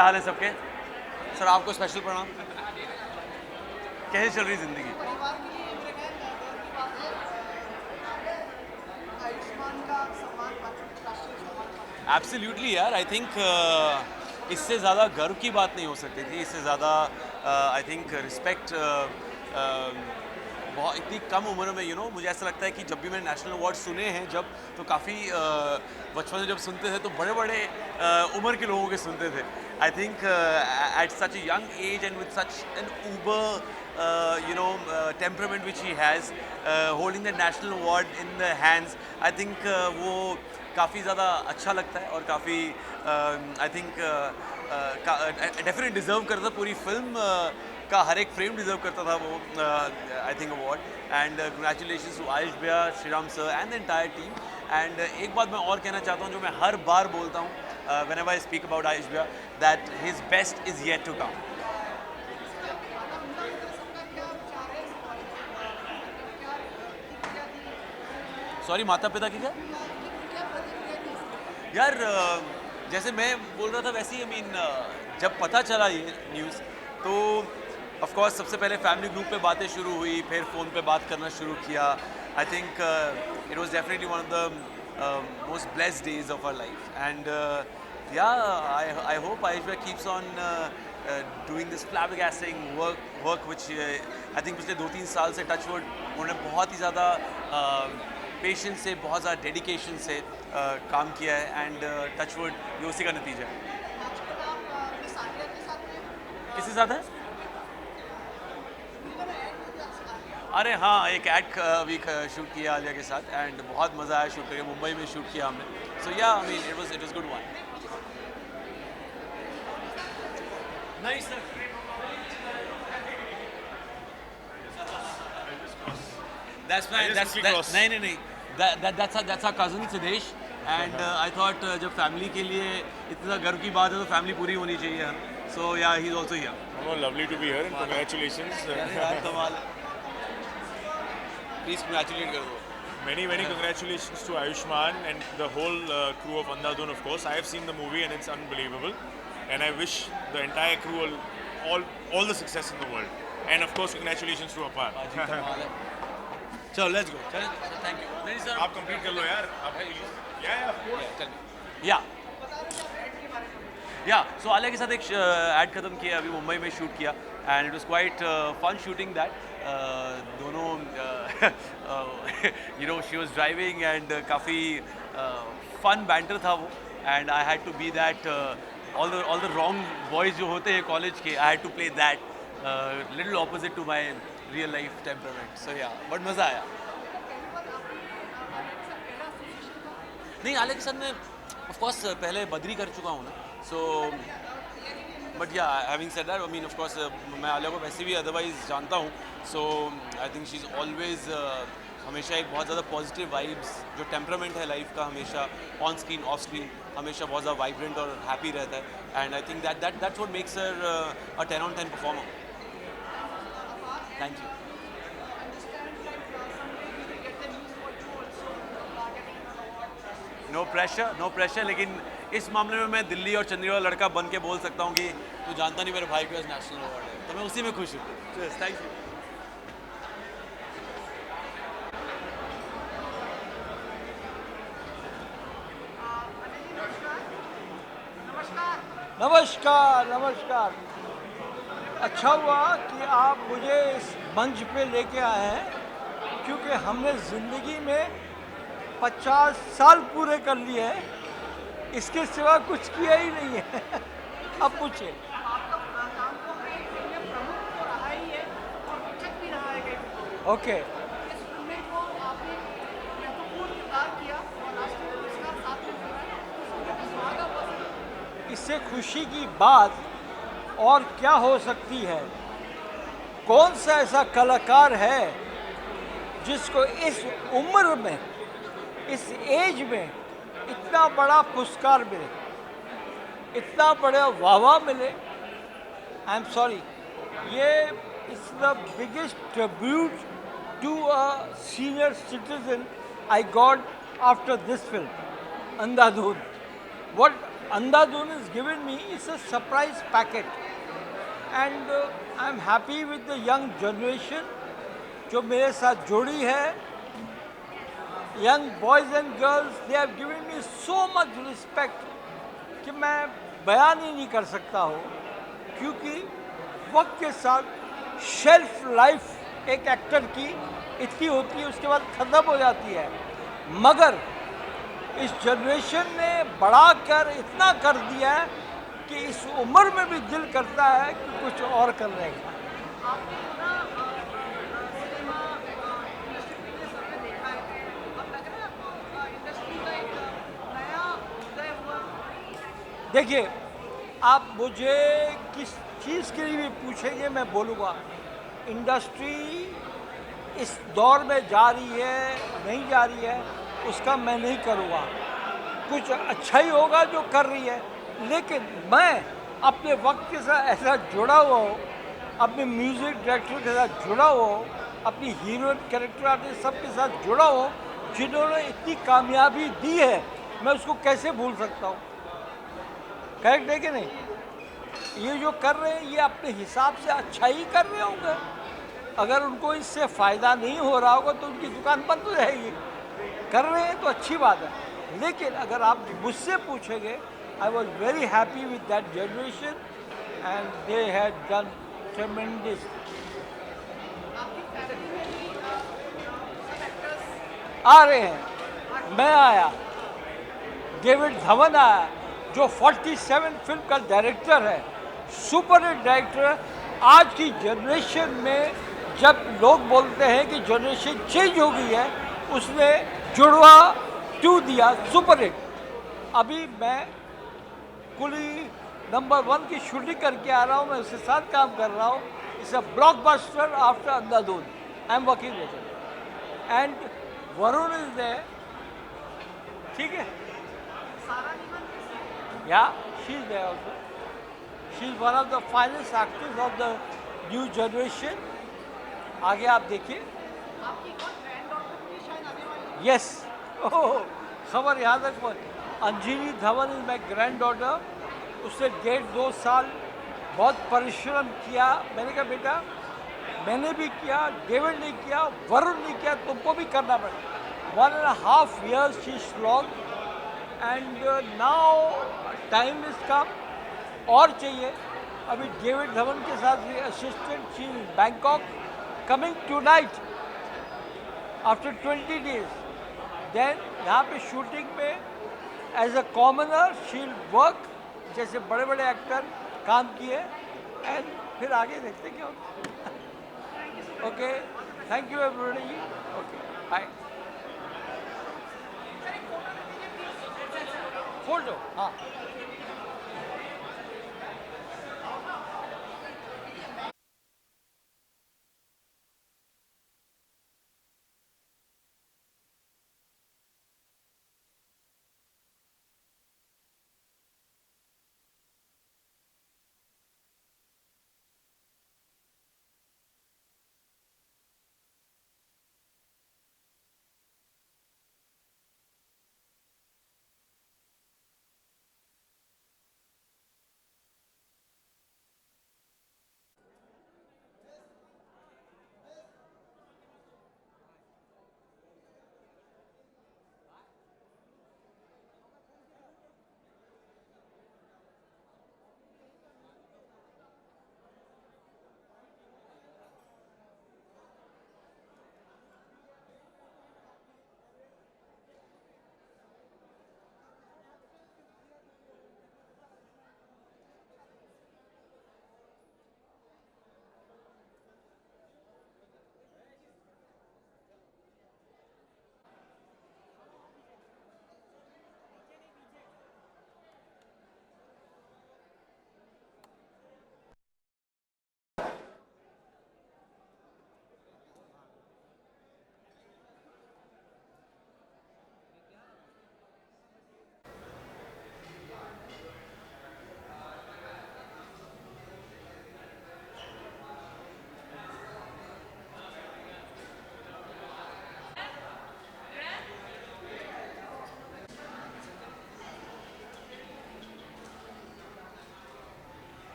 क्या हाल है सबके? सर आपको स्पेशल प्रणाम। कैसे चल रही जिंदगी? परिवार के लिए मेरे ख्याल गर्व की बात है। आयुष्मान का सम्मान राष्ट्रीय सम्मान। एब्सोल्युटली यार, आई थिंक इससे ज़्यादा गर्व की बात नहीं हो सकती थी। इससे ज़्यादा आई थिंक रिस्पेक्ट बहुत इतनी कम उम्र में मुझे ऐसा लगता है कि जब भी मैंने नेशनल अवार्ड सुने हैं तो काफ़ी बचपन में जब सुनते थे तो बड़े बड़े उम्र के लोगों के सुनते थे। I think at such a young age and with such an Uber temperament which he has, holding the national award in the hands, I think वो काफ़ी ज़्यादा अच्छा लगता है और काफ़ी आई थिंक डेफिनेट डिज़र्व करता था। पूरी फिल्म का हर एक फ्रेम डिज़र्व करता था वो I think award. And congratulations to Ayush भैया, Sriram sir and the entire team. एंड एक बात मैं और कहना चाहता हूँ जो मैं हर बार बोलता हूँ whenever I speak about Ayush भैया, that his best is yet to come. Sorry, माता पिता की क्या? यार जैसे मैं बोल रहा था वैसे ही, I mean, जब पता चला ये न्यूज़ तो ऑफ कोर्स सबसे पहले फैमिली ग्रुप पे बातें शुरू हुई, फिर फ़ोन पे बात करना शुरू किया। I think it was definitely one of the most blessed days of our life. And ya I hope Ayush भाई keeps on doing this flabbergasting work which I think पिछले 2-3 साल से टचवुड उन्होंने बहुत ही ज़्यादा पेशेंस से, बहुत ज़्यादा डेडिकेशन से काम किया है। एंड टचवुड ये उसी का नतीजा है। किसी साथ है? अरे हाँ, एक ऐड अभी शूट किया आलिया के साथ एंड बहुत मज़ा आया शूट करके। मुंबई में शूट किया हमने। सो या I mean it was good one. Nice sir. That's my नहीं that's our cousin Sidesh and I thought जब फैमिली के लिए इतना गर्व की बात है तो फैमिली पूरी होनी चाहिए। So yeah, he's also here. Oh, lovely to be here and congratulations. यार कमाल है। Please congratulate कर दो। Many congratulations to Ayushman and the whole crew of Andhadhun, of course. I have seen the movie and it's unbelievable. And I wish the entire crew all the success in the world. And of course, congratulations to Apar. कमाल है। चलो let's go. चलो thank you. नहीं sir आप complete कर लो यार। आप या या सो आलिया के साथ एक ऐड ख़त्म किया अभी मुंबई में शूट किया and it was quite fun shooting that. दोनों शी वाज ड्राइविंग एंड काफ़ी फन बैंटर था वो। And I had to be that all the wrong boys जो होते हैं कॉलेज के, I had to play that little opposite to my real life temperament. So ya but मज़ा आया। नहीं, आलिया के साथ मैं ऑफ कोर्स पहले बद्री कर चुका हूँ ना। So but ya having said that, I mean of course मैं आलिया को वैसे भी अदरवाइज जानता हूँ। So I think she is always हमेशा एक बहुत ज़्यादा पॉजिटिव वाइब्स, जो टेम्परामेंट है लाइफ का हमेशा ऑन स्क्रीन ऑफ स्क्रीन हमेशा बहुत ज़्यादा वाइब्रेंट और हैप्पी रहता है। And I think that's what makes her a 10 on 10 performer. Thank you. No pressure, लेकिन इस मामले में मैं दिल्ली और चंडीगढ़ वाला लड़का बन के बोल सकता हूँ कि तू जानता नहीं मेरे भाई के पास नेशनल अवार्ड है, तो मैं उसी में खुश हूँ। Thank you. नमस्कार। अच्छा हुआ कि आप मुझे इस मंच पे लेके आए हैं, क्योंकि हमने ज़िंदगी में 50 साल पूरे कर लिए हैं, इसके सिवा कुछ किया ही नहीं है। अब पूछिए। ओके। इससे खुशी की बात और क्या हो सकती है? कौन सा ऐसा कलाकार है जिसको इस उम्र में, इस एज में इतना बड़ा पुरस्कार मिले, इतना बड़ा वाह मिले? आई एम सॉरी, ये it's the biggest tribute to a senior citizen I got after this film Andhadhun. Andhadhun is given me is a surprise packet, and I'm happy with the young generation जो मेरे साथ जुड़ी है. Young boys and girls, they have given me so much respect कि मैं बयान ही नहीं कर सकता हूँ, क्योंकि वक्त के साथ शेल्फ लाइफ एक एक्टर की इतनी होती है, उसके बाद ख़त्म हो जाती है. मगर इस जनरेशन ने बढ़ाकर इतना कर दिया है कि इस उम्र में भी दिल करता है कि कुछ और करने का. देखिए, आप मुझे किस चीज़ के लिए भी पूछेंगे मैं बोलूँगा. इंडस्ट्री इस दौर में जा रही है नहीं जा रही है उसका मैं नहीं करूँगा. कुछ अच्छा ही होगा जो कर रही है, लेकिन मैं अपने वक्त के साथ ऐसा जुड़ा हुआ हूँ, अपने म्यूज़िक डायरेक्टर के साथ जुड़ा हुआ हूँ, अपनी हीरोइन कैरेक्टर आर्टिस्ट सब के साथ जुड़ा हुआ हूँ, जिन्होंने इतनी कामयाबी दी है. मैं उसको कैसे भूल सकता हूँ? करेक्ट है कि नहीं? ये जो कर रहे हैं ये अपने हिसाब से अच्छा ही कर रहे होंगे. अगर उनको इससे फ़ायदा नहीं हो रहा होगा तो उनकी दुकान बंद हो जाएगी. कर रहे हैं तो अच्छी बात है, लेकिन अगर आप मुझसे पूछेंगे, I was very happy with that generation and they had done tremendous. आ रहे हैं, मैं आया, डेविड धवन आया जो 47 फिल्म का डायरेक्टर है, सुपर हिट डायरेक्टर. आज की जनरेशन में जब लोग बोलते हैं कि जनरेशन चेंज हो गई है, उसने जुड़वा 2 दिया सुपर हिट. अभी मैं कुली नंबर 1 की शूटिंग करके आ रहा हूँ, मैं उसके साथ काम कर रहा हूँ. It's a blockbuster after Andhadhun. I am working with it and Varun is there. ठीक है. Yeah, she's there also. She's one of the finest actors of the new generation. आगे आप देखिए. Yes. Oh, खबर याद रखो. Anjali Dhawan is my grand daughter. उसने 1.5-2 साल बहुत परिश्रम किया. मैंने कहा बेटा मैंने भी किया, डेविड ने किया, वरुण ने किया, तुमको भी करना पड़ेगा. 1.5 years she slogged and now time is come. और चाहिए. अभी डेविड धवन के साथ भी assistant she in Bangkok, coming tonight after 20 days. Then यहाँ पे शूटिंग में as a commoner she work, जैसे बड़े बड़े एक्टर काम किए. एंड फिर आगे देखते क्या होता. Okay, thank you everybody. Okay, bye. Photo, हाँ.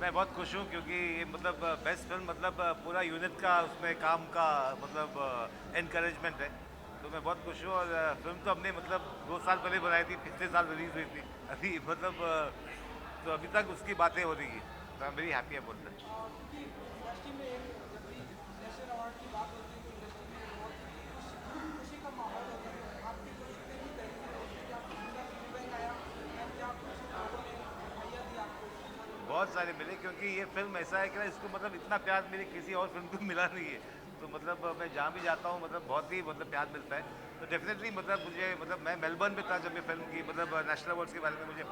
मैं बहुत खुश हूँ क्योंकि ये मतलब बेस्ट फिल्म मतलब पूरा यूनिट का उसमें काम का मतलब इनकरेजमेंट है। तो मैं बहुत खुश हूँ और फिल्म तो हमने मतलब 2 साल पहले बनाई थी, पिछले साल रिलीज हुई थी अभी मतलब तो अभी तक उसकी बातें हो रही है। तो आई am very happy about that. क्योंकि इंडस्ट्री में जब भी नेशनल अवार्ड की बात होती है तो इंडस्ट्री में बहुत खुशी का माहौल होता है। आपके जो जितने भी तरीके होते हैं, क्या फीडबैक आया या क्या कुछ लोगों ने मुहैया दिया आपको? बहुत सारे मिले क्योंकि ये फिल्म ऐसा है कि ना इसको मतलब इतना प्यार मेरे किसी और फिल्म को मिला नहीं है। तो मतलब मैं जहाँ भी जाता हूँ मतलब बहुत ही मतलब प्यार मिलता है। तो डेफिनेटली मतलब मुझे मतलब मैं मेलबर्न में था जब ये फिल्म की मतलब नेशनल अवार्ड्स के बारे में मुझे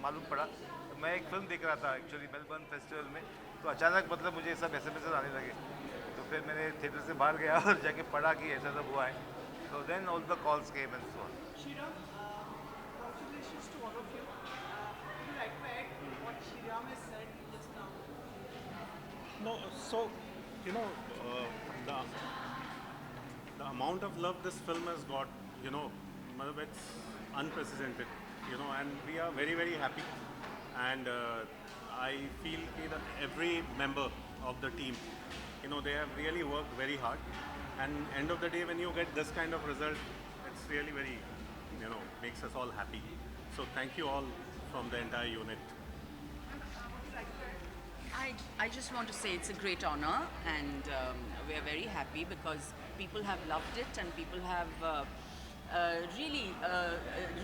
मालूम पड़ा। तो मैं एक फिल्म देख रहा था एक्चुअली मेलबर्न फेस्टिवल में। तो अचानक मतलब मुझे सब एसएमएस आने लगे। तो फिर मैंने थिएटर से बाहर गया और जाके पढ़ा कि ऐसा सब हुआ है। तो then all the calls came and so on. Shriram, congratulations to all of you. Would you like to add what Shriram has said just now? No, so you know the amount of love this film has got, you know, matlab it's unprecedented, you know, and we are very very happy, and I feel that every member of the team, you know, they have really worked very hard, and end of the day when you get this kind of result, it's really very, you know, makes us all happy. So thank you all from the entire unit. I just want to say it's a great honor, and we are very happy because people have loved it and people have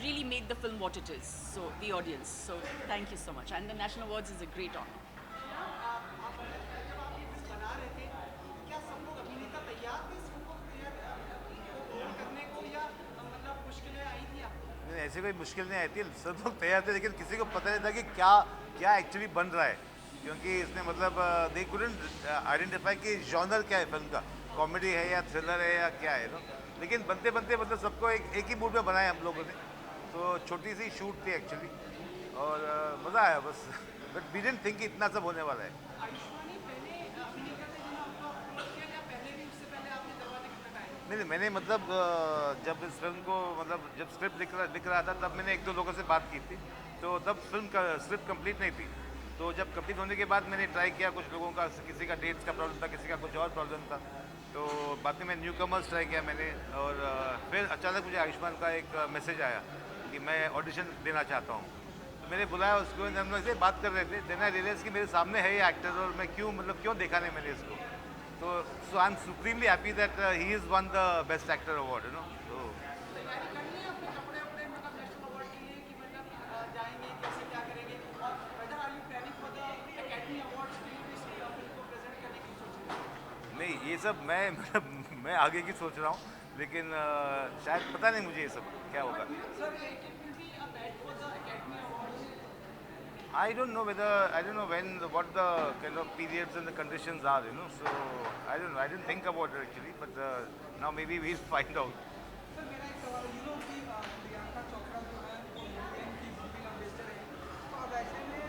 really made the film what it is. So the audience. So thank you so much. And the National Awards is a great honor. जब आप ये film बना रहे थे, क्या सब लोग अभिनेता तैयार थे इस फिल्म को करने को या मतलब मुश्किलें आई थी आपको? नहीं, ऐसी कोई मुश्किल नहीं आई थी। सब लोग तैयार थे लेकिन किसी को पता नहीं था कि क्या क्या एक्चुअली बन रहा है। क्योंकि इसने मतलब दे कुडंट आइडेंटिफाई कि जॉनर क्या है फिल्म का, कॉमेडी है या थ्रिलर है या क्या है। लेकिन बनते बनते मतलब सबको एक ही मूड में बनाया हम लोगों ने। तो छोटी सी शूट थी एक्चुअली और मज़ा आया बस। बट वी डिडंट थिंक कि इतना सब होने वाला है। आयुष्मानी पहले अभिनेता थे जिन्हें आपको अप्रोच किया या पहले भी उससे पहले आपने दरवाजे खटखटाए? नहीं, मैंने मतलब जब इस फिल्म को मतलब जब स्क्रिप्ट लिख रहा था तब मैंने एक दो लोगों से बात की थी। तो तब फिल्म का स्क्रिप्ट कंप्लीट नहीं थी। तो जब कंप्लीट होने के बाद मैंने ट्राई किया कुछ लोगों का, किसी का डेट्स का प्रॉब्लम था, किसी का कुछ और प्रॉब्लम था। तो बाद में न्यू कमर्स ट्राई किया मैंने और फिर अचानक मुझे आयुष्मान का एक मैसेज आया कि मैं ऑडिशन देना चाहता हूँ। तो मैंने बुलाया उसको, हम लोग ऐसे बात कर रहे थे। देन आई रियलाइज कि मेरे सामने है ये एक्टर और मैं क्यों देखा नहीं मैंने इसको। तो so I am supremely happy that he is won the best actor award, you know. तो तैयारी करनी है अपने कपड़े वपड़े मतलब नेशनल अवार्ड के लिए कि मतलब जाएंगे कैसे क्या करेंगे और whether are you planning for the Academy Awards के लिए इस फिल्म को प्रेजेंट करने की सोच रहे हैं? नहीं, ये सब मैं मतलब मैं आगे की सोच रहा हूँ लेकिन शायद पता नहीं मुझे ये सब क्या होगा। Sir it will be a bat for the Academy awards? I don't know when, what the kind of periods and the conditions are, you know. So I don't know. I didn't think about it actually, but now maybe we'll find out. Sir मेरा एक सवाल, you know कि प्रियंका चोपड़ा जो है वो UN की female ambassador है। तो अब ऐसे में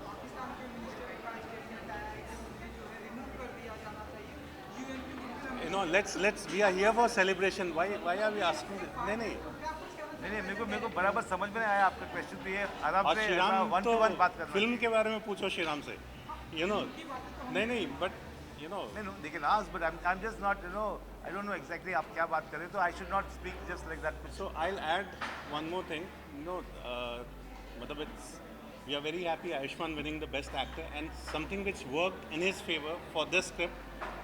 पाकिस्तान के मिनिस्टर का स्टेटमेंट आया है कि उन्हें जो है रिमूव कर दिया जाना चाहिए यूएन की female. You know, let's we are here for celebration. Why are we asking? नहीं नहीं, मेरे को बराबर समझ में नहीं आया आपका क्वेश्चन। भी है आराम और से श्रीराम वन तो टू वन बात करना। फिल्म के बारे में पूछो श्रीराम से, you know. नहीं बट you know, नहीं, they can ask, but I'm just not, you know, I don't know exactly आप क्या बात कर रहे हैं, तो I should not speak just like that. so I'll add one more thing. You know, मतलब we are very happy Ayushmann winning the best actor, and something which worked in his favor for this script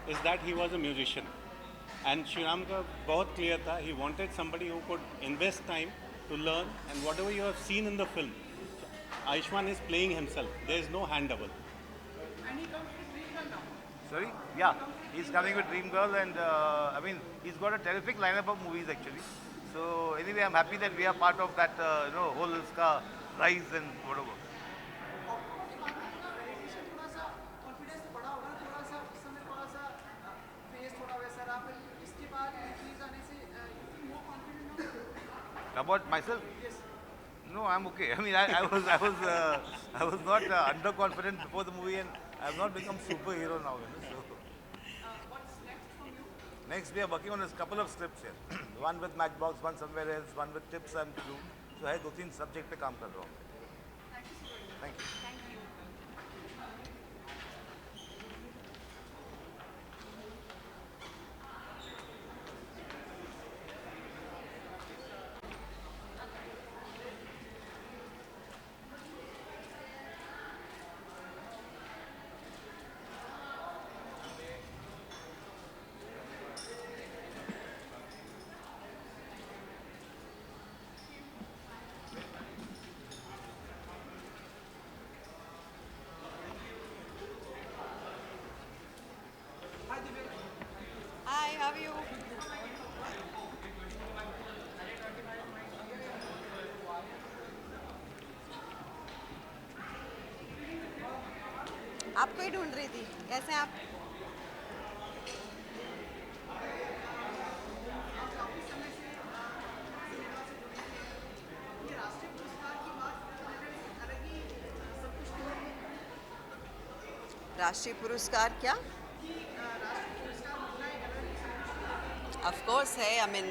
is that he was a musician. And Shriram का बहुत clear था, he wanted somebody who could invest time to learn, and whatever you have seen in the film, Ayushmann is playing himself. There is no hand double. And he comes with Dream Girl now. Sorry? Yeah, he's coming with Dream Girl, and I mean, he's got a terrific lineup of movies actually. So anyway, I'm happy that we are part of that, you know, whole इसका rise and whatever. Variety से थोड़ा सा confidence बढ़ा होगा, थोड़ा सा उस समय थोड़ा सा फेस थोड़ा वैसा रहा, पर इसके बाद ये चीज़ आने से you feel more confident now? About myself? Yes. No, I'm okay. I mean, I was not underconfident before the movie, and I've not become superhero now. You know, so What's next from you? next we are working on a couple of scripts here. One with Matchbox, one somewhere else, one with tips I'm to do. So है 2-3 subject पे काम कर रहा हूँ. Thank you. Thank you. how are you? आपको ही ढूंढ रही थी। कैसे हैं आप? राष्ट्रीय पुरस्कार क्या? ऑफ कोर्स है। आई मीन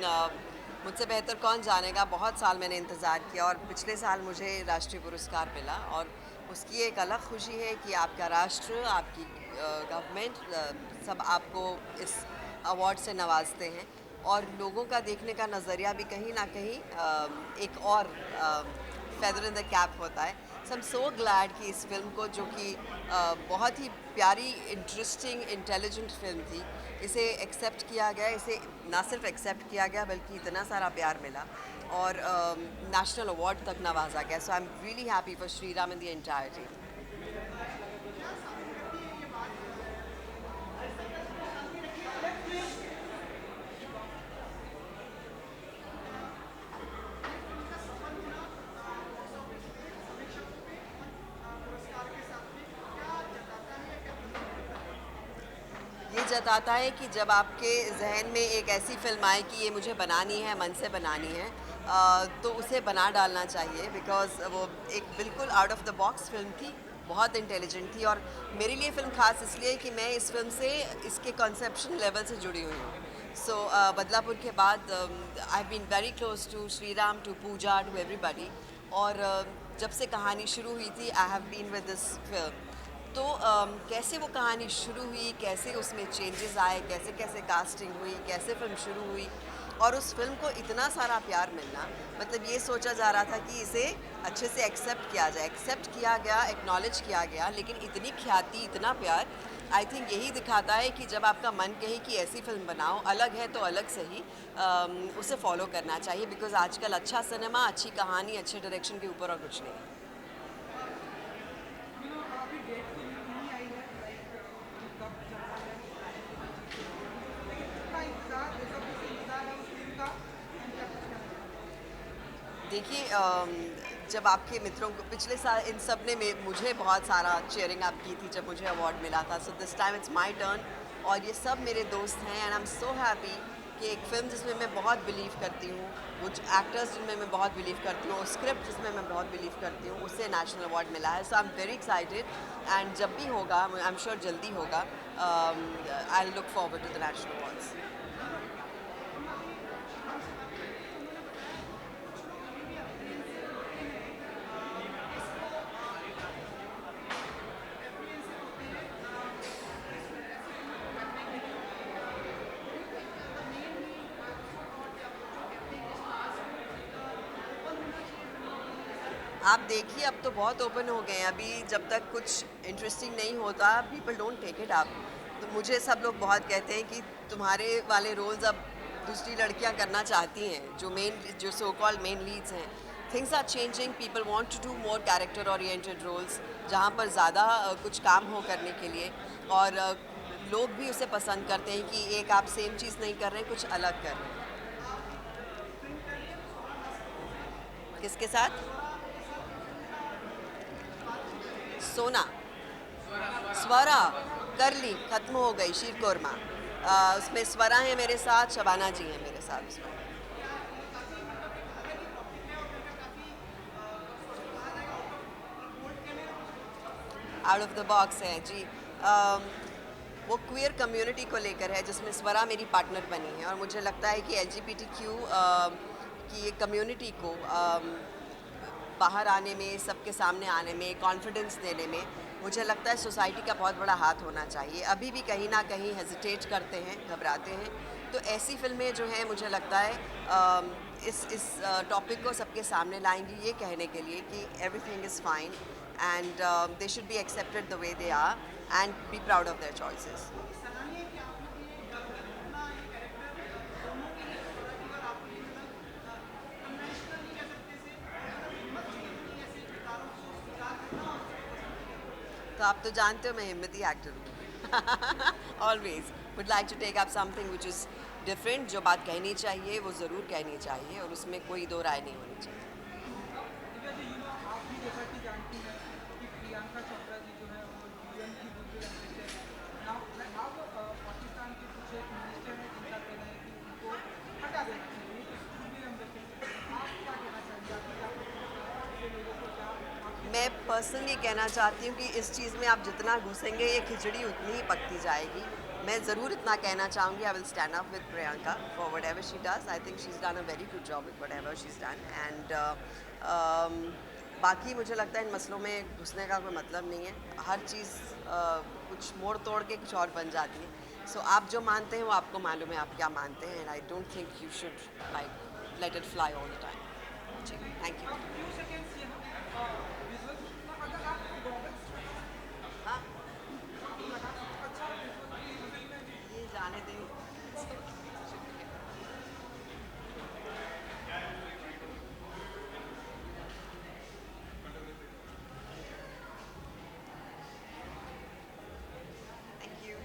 मुझसे बेहतर कौन जानेगा। बहुत साल मैंने इंतज़ार किया और पिछले साल मुझे राष्ट्रीय पुरस्कार मिला और उसकी एक अलग खुशी है कि आपका राष्ट्र, आपकी गवर्नमेंट सब आपको इस अवार्ड से नवाजते हैं और लोगों का देखने का नज़रिया भी कहीं ना कहीं एक और फेदर इन द कैप होता है। So I am so glad कि इस फिल्म को, जो कि बहुत ही प्यारी, इंटरेस्टिंग, इंटेलिजेंट फिल्म थी, इसे एक्सेप्ट किया गया। इसे ना सिर्फ एक्सेप्ट किया गया बल्कि इतना सारा प्यार मिला और नेशनल अवार्ड तक नवाजा गया। So I am really happy for Sriram and the entire team. ये जताता है कि जब आपके जहन में एक ऐसी फिल्म आए कि ये मुझे बनानी है, मन से बनानी है, तो उसे बना डालना चाहिए। बिकॉज़ वो एक बिल्कुल out of the box film थी, बहुत इंटेलिजेंट थी और मेरे लिए फ़िल्म ख़ास इसलिए कि मैं इस फिल्म से इसके कॉन्सेप्शन लेवल से जुड़ी हुई हूँ। सो बदलापुर के बाद I have been very close to Shriram, to Pooja, to everybody. और जब से कहानी शुरू हुई थी, I have been with this film. तो कैसे वो कहानी शुरू हुई, कैसे उसमें चेंजेस आए, कैसे कैसे कास्टिंग हुई, कैसे फिल्म शुरू हुई और उस फिल्म को इतना सारा प्यार मिलना, मतलब ये सोचा जा रहा था कि इसे अच्छे से एक्सेप्ट किया जाए। एक्सेप्ट किया गया, एक्नॉलेज किया गया, लेकिन इतनी ख्याति, इतना प्यार, आई थिंक यही दिखाता है कि जब आपका मन कहे कि ऐसी फिल्म बनाओ, अलग है तो अलग से ही उसे फॉलो करना चाहिए। बिकॉज आजकल अच्छा सिनेमा, अच्छी कहानी, अच्छे डायरेक्शन के ऊपर और कुछ नहीं। देखिए, जब आपके मित्रों को पिछले साल इन सब ने मुझे बहुत सारा चीयरिंग अप की थी जब मुझे अवार्ड मिला था। So this time it's my turn और ये सब मेरे दोस्त हैं and I am so happy कि एक फ़िल्म जिसमें मैं बहुत बिलीव करती हूँ, कुछ एक्टर्स जिनमें मैं बहुत बिलीव करती हूँ, स्क्रिप्ट जिसमें मैं बहुत बिलीव करती हूँ, उससे नेशनल अवार्ड मिला है। So I am very excited and जब भी होगा, आई एम श्योर जल्दी होगा, I look forward to the national awards. आप देखिए, अब तो बहुत ओपन हो गए हैं। अभी जब तक कुछ इंटरेस्टिंग नहीं होता, people don't take it up. तो मुझे सब लोग बहुत कहते हैं कि तुम्हारे वाले रोल्स अब दूसरी लड़कियां करना चाहती हैं, जो सो कॉल्ड मेन लीड्स हैं। Things are changing, people want to do more character oriented roles, जहाँ पर ज़्यादा कुछ काम हो करने के लिए, और लोग भी उसे पसंद करते हैं कि एक आप सेम चीज़ नहीं कर रहे, कुछ अलग कर रहे हैं। किसके साथ? सोना, स्वरा कर ली, ख़त्म हो गई, शीर कोरमा। उसमें स्वरा है मेरे साथ, शबाना जी हैं मेरे साथ उसमें। आउट ऑफ द बॉक्स है जी। वो क्वियर कम्युनिटी को लेकर है, जिसमें स्वरा मेरी पार्टनर बनी है और मुझे लगता है कि LGBTQ की ये कम्युनिटी को बाहर आने में, सबके सामने आने में, कॉन्फिडेंस देने में, मुझे लगता है सोसाइटी का बहुत बड़ा हाथ होना चाहिए। अभी भी कहीं ना कहीं हेजिटेट करते हैं, घबराते हैं। तो ऐसी फिल्में जो हैं, मुझे लगता है इस टॉपिक को सबके सामने लाएंगी, ये कहने के लिए कि everything is fine and they should be accepted the way they are and be proud of their choices. तो आप तो जानते हो मैं हिम्मती एक्टर हूँ। Always would like to take up something which is different. जो बात कहनी चाहिए वो ज़रूर कहनी चाहिए और उसमें कोई दो राय नहीं होनी चाहिए. दिव्या जी, आप भी जैसा कि जानती हैं कि प्रियंका चोपड़ा जी जो है वो यूएन की गुडविल एम्बेसडर नाउ पाकिस्तान के कुछ एक मिनिस्टर हैं जिनका कहना है कि उनको हटा देना चाहिए इस गुडविल एम्बेसडर से. आप क्या कहना चाहेंगे? आपके लोगों को क्या मैं पर्सनली कहना चाहती हूँ कि इस चीज़ में आप जितना घुसेंगे ये खिचड़ी उतनी ही पकती जाएगी. मैं ज़रूर इतना कहना चाहूँगी, I will stand up with Priyanka for what ever she does. I think she is done a very good job with what ever she is done. And बाकी मुझे लगता है इन मसलों में घुसने का कोई मतलब नहीं है. हर चीज़ कुछ मोड़ तोड़ के कुछ और बन जाती है. सो आप जो मानते हैं वो आपको मालूम है आप क्या मानते हैं. And I don't think you should like let it fly all the time. जी, थैंक यू. फ्यू सेकेंड्स यहाँ विजुअल्स अगर आप गॉगल्स हाँ, अच्छा विजुअल ये जाने दें. Thank you.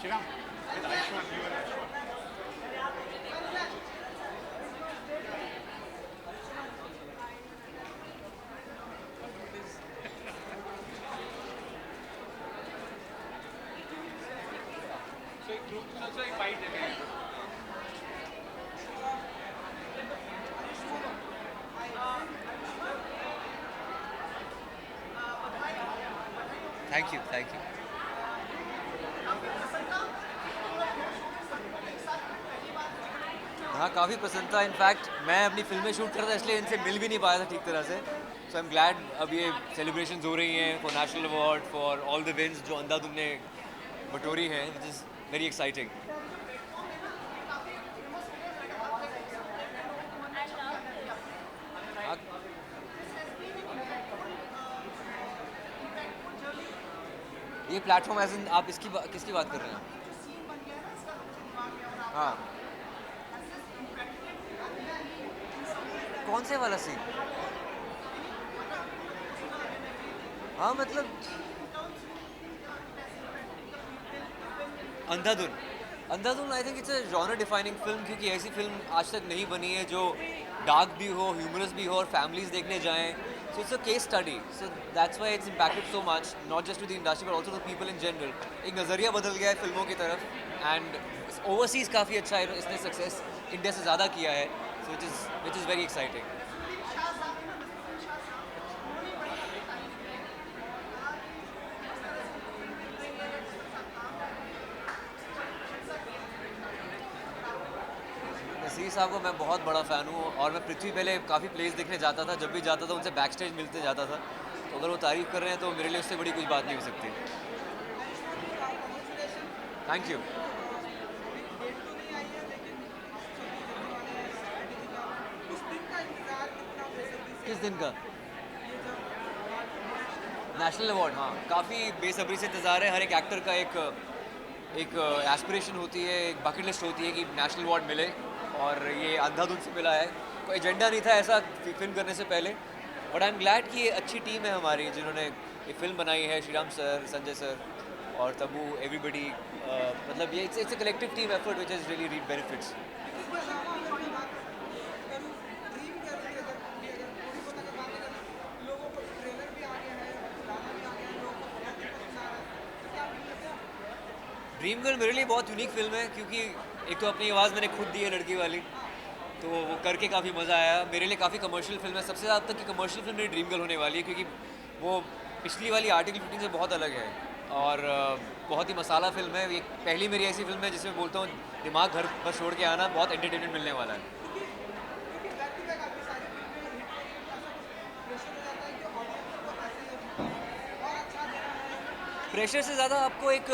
Shriram, with Ayushmann, you and Ayushmann. Thank you, thank you. हाँ, काफ़ी पसंद था। इनफैक्ट मैं अपनी फिल्में शूट कर रहा था, इसलिए इनसे मिल भी नहीं पाया था ठीक तरह से। सो आई एम ग्लैड अब ये सेलिब्रेशंस हो रही हैं for national award, for all the wins जो अंधाधुन ने बटोरी हैं, विच इज़ वेरी एक्साइटिंग। ये प्लेटफॉर्म एज इन आप किसकी बात कर रहे हैं? हाँ, कौन से वाला सीन? हाँ मतलब Andhadhun, Andhadhun I think it's a genre defining film, क्योंकि ऐसी फिल्म आज तक नहीं बनी है जो डार्क भी हो, ह्यूमरस भी हो और फैमिलीज देखने जाएं। So it's a case study, so that's why it's impacted so much, not just to the industry but also to people in general. एक नज़रिया बदल गया है फिल्मों की तरफ, एंड ओवरसीज़ काफ़ी अच्छा है, इसने सक्सेस इंडिया से ज़्यादा किया है, so which is very exciting. Naseer साहब को मैं बहुत बड़ा फ़ैन हूँ, और मैं पृथ्वी पहले काफ़ी प्लेस देखने जाता था, जब भी जाता था उनसे बैक स्टेज मिलते जाता था, तो अगर वो तारीफ़ कर रहे हैं तो मेरे लिए उससे बड़ी कुछ बात नहीं हो सकती। Thank you. किस दिन का? नेशनल अवार्ड, हाँ, काफ़ी बेसब्री से इंतज़ार है। हर एक एक्टर का एक एस्पिरेशन होती है, एक बकेट लिस्ट होती है कि नेशनल अवार्ड मिले, और ये अंधाधुन से मिला है। कोई एजेंडा नहीं था ऐसा फिल्म करने से पहले, बट आई एम ग्लैड कि ये अच्छी टीम है हमारी जिन्होंने ये फिल्म बनाई है, श्रीराम सर, संजय सर और तब्बू, एवरीबडी, मतलब ये it's a collective team effort which has really read benefits. Dream girl मेरे लिए बहुत यूनिक फिल्म है, क्योंकि एक तो अपनी आवाज़ मैंने खुद दी है लड़की वाली, तो वो करके काफ़ी मज़ा आया। मेरे लिए काफ़ी कमर्शियल फिल्म है, सबसे ज़्यादा तक की कमर्शियल फिल्म मेरी ड्रीम गर्ल होने वाली है, क्योंकि वो पिछली वाली आर्टिकल 15 से बहुत अलग है, और बहुत ही मसाला फिल्म है। ये पहली मेरी ऐसी फिल्म है जिसमें बोलता हूँ दिमाग घर पर छोड़ के आना, बहुत एंटरटेनमेंट मिलने वाला है। प्रेशर से ज़्यादा आपको एक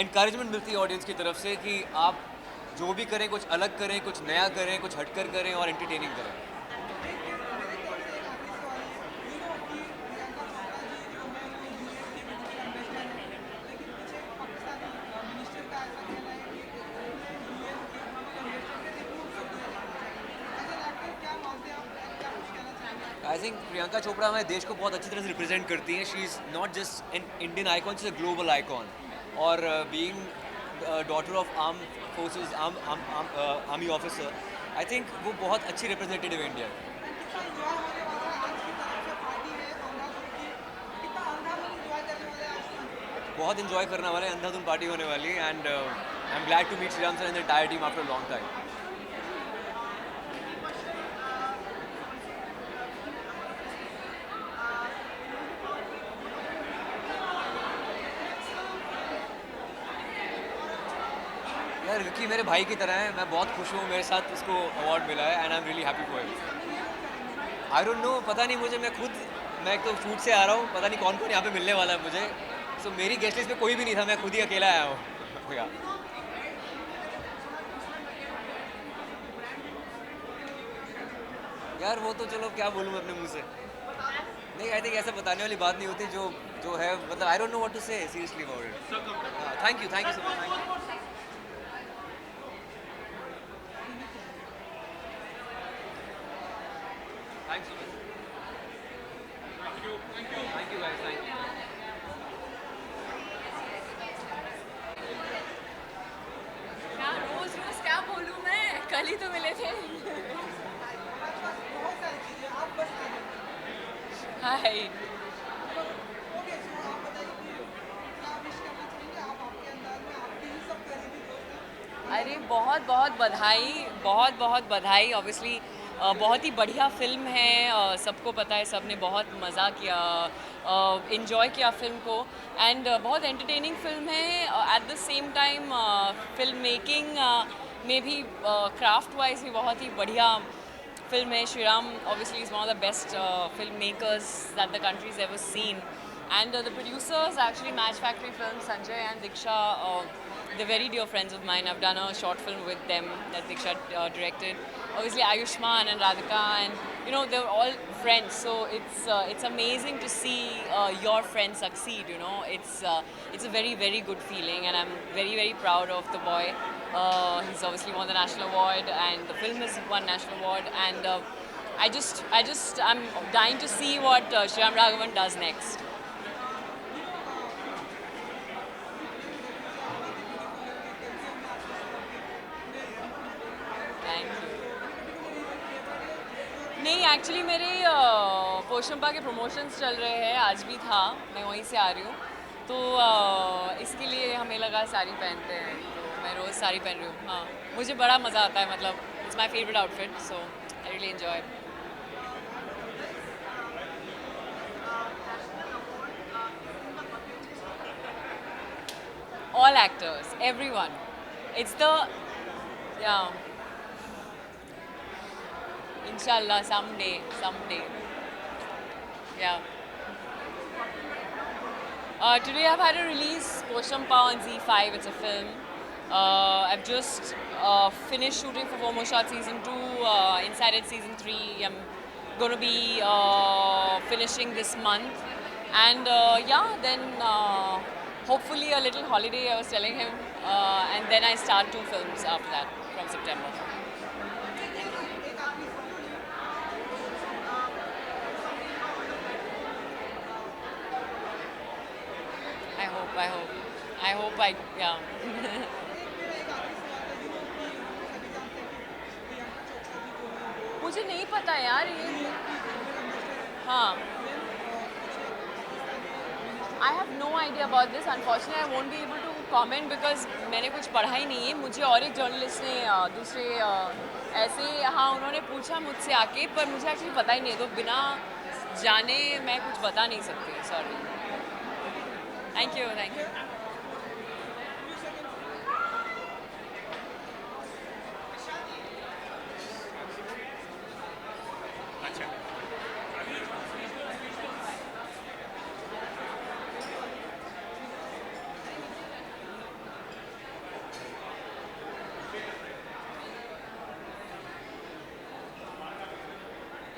इनकरेजमेंट मिलती है ऑडियंस की तरफ से कि आप जो भी करें, कुछ अलग करें, कुछ नया करें, कुछ हटकर करें और एंटरटेनिंग करें। आई थिंक प्रियंका चोपड़ा हमारे देश को बहुत अच्छी तरह से रिप्रेजेंट करती हैं। She is not just an Indian icon, she is a global icon, और being daughter of arm forces, army officer, I think वो बहुत अच्छी रिप्रेजेंटेटिव है इंडिया की। बहुत इन्जॉय करने वाले, अंधाधुन पार्टी होने वाली है, and I am glad to meet Shriram sir and the entire team after a long time. यार विक्की मेरे भाई की तरह है, मैं बहुत खुश हूँ, मेरे साथ उसको अवार्ड मिला है, and I am really happy for him. I don't no, पता नहीं मुझे, मैं एक तो शूट से आ रहा हूँ, पता नहीं कौन कौन यहाँ पे मिलने वाला है मुझे, सो मेरी गेस्ट लिस्ट में कोई भी नहीं था, मैं खुद ही अकेला आया हूँ। यार वो तो चलो क्या बोलूँ अपने मुँह से, नहीं आई थिंक ऐसा बताने वाली बात नहीं होती, जो है मतलब I don't know what to say seriously about it. Thank you so much. Thanks so much. Thank you guys, thank you. कल ही तो मिले थे। बहुत सारी चीज़ें आप बस हाय। ओके सो आप बताइए कि क्या विश करना चाहेंगे आप आपके अंदाज में आपके ही सब करीबी दोस्त हैं अरे बहुत बहुत बधाई, बहुत बहुत बधाई। ऑब्वियसली बहुत ही बढ़िया फ़िल्म है, सबको पता है, सब ने बहुत मज़ा किया, इन्जॉय किया फ़िल्म को। एंड बहुत एंटरटेनिंग फ़िल्म है। At the same time film making में भी क्राफ्ट वाइज भी बहुत ही बढ़िया फ़िल्म है। Shriram obviously is one of the best filmmakers that the country's ever seen. And the producers actually Match Factory Films, Sanjay and Diksha, they're very dear friends of mine. I've done a short film with them that Diksha directed. Obviously Ayushman and Radhika, and you know they're all friends. So it's amazing to see your friends succeed. You know, it's a very very good feeling, and I'm very very proud of the boy. He's obviously won the national award, and the film has won national award. And I'm dying to see what Shyam Raghavan does next. Thank you. नहीं, actually मेरे पोशंपा के promotions चल रहे हैं, आज भी था, मैं वहीं से आ रही हूँ, तो इसके लिए हमें लगा साड़ी पहनते हैं, तो मैं रोज़ साड़ी पहन रही हूँ। हाँ, मुझे बड़ा मज़ा आता है, मतलब it's my favourite outfit, so I really enjoy. All actors, everyone. It's the, yeah. Inshallah, someday. Yeah. Today I've had a release, Poshampa on Z5, it's a film. I've just finished shooting for Fomo Shot Season 2, Inside It Season 3. I'm going to be finishing this month. And yeah, then hopefully a little holiday, I was telling him. And then I start 2 films after that, from September. I hope, yeah. मुझे नहीं पता यार ये, हाँ. I have no idea about this. Unfortunately, I won't be able to comment because मैंने कुछ पढ़ा ही नहीं है. मुझे और एक जर्नलिस्ट ने दूसरे ऐसे, हाँ, उन्होंने पूछा मुझसे आके, पर मुझे एक्चुअली पता ही नहीं है, तो बिना जाने मैं कुछ बता नहीं सकती. सॉरी. Thank you.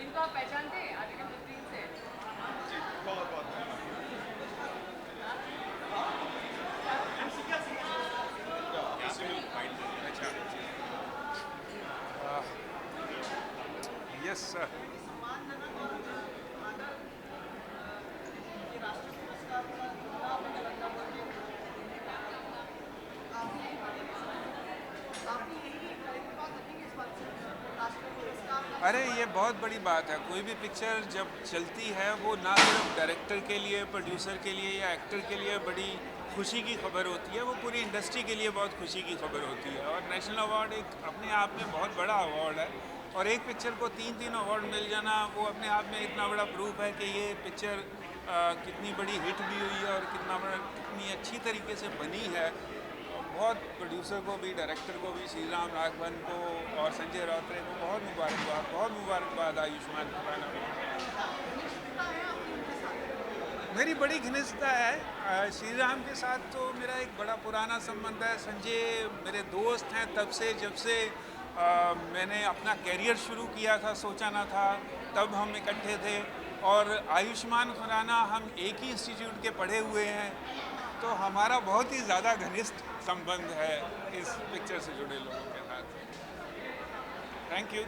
इनको आप पहचानते हैं आर्टिकल 15 से? Yes, sir. अरे ये बहुत बड़ी बात है. कोई भी पिक्चर जब चलती है वो ना सिर्फ डायरेक्टर के लिए, प्रोड्यूसर के लिए या एक्टर के लिए बड़ी खुशी की खबर होती है, वो पूरी इंडस्ट्री के लिए बहुत खुशी की खबर होती है. और नेशनल अवार्ड एक अपने आप में बहुत बड़ा अवार्ड है, और एक पिक्चर को 3 अवार्ड मिल जाना वो अपने आप में इतना बड़ा प्रूफ है कि ये पिक्चर कितनी बड़ी हिट भी हुई है और कितनी अच्छी तरीके से बनी है. बहुत प्रोड्यूसर को भी, डायरेक्टर को भी, श्रीराम राघवन को और संजय राउतरे को बहुत मुबारकबाद. आयुष्मान खुराना को मेरी बड़ी घनिष्ठता है. श्रीराम के साथ तो मेरा एक बड़ा पुराना संबंध है. संजय मेरे दोस्त हैं तब से, जब से मैंने अपना कैरियर शुरू किया था, सोचा ना था, तब हम इकट्ठे थे. और आयुष्मान खुराना हम एक ही इंस्टीट्यूट के पढ़े हुए हैं, तो हमारा बहुत ही ज़्यादा घनिष्ठ संबंध है इस पिक्चर से जुड़े लोगों के साथ. Thank you.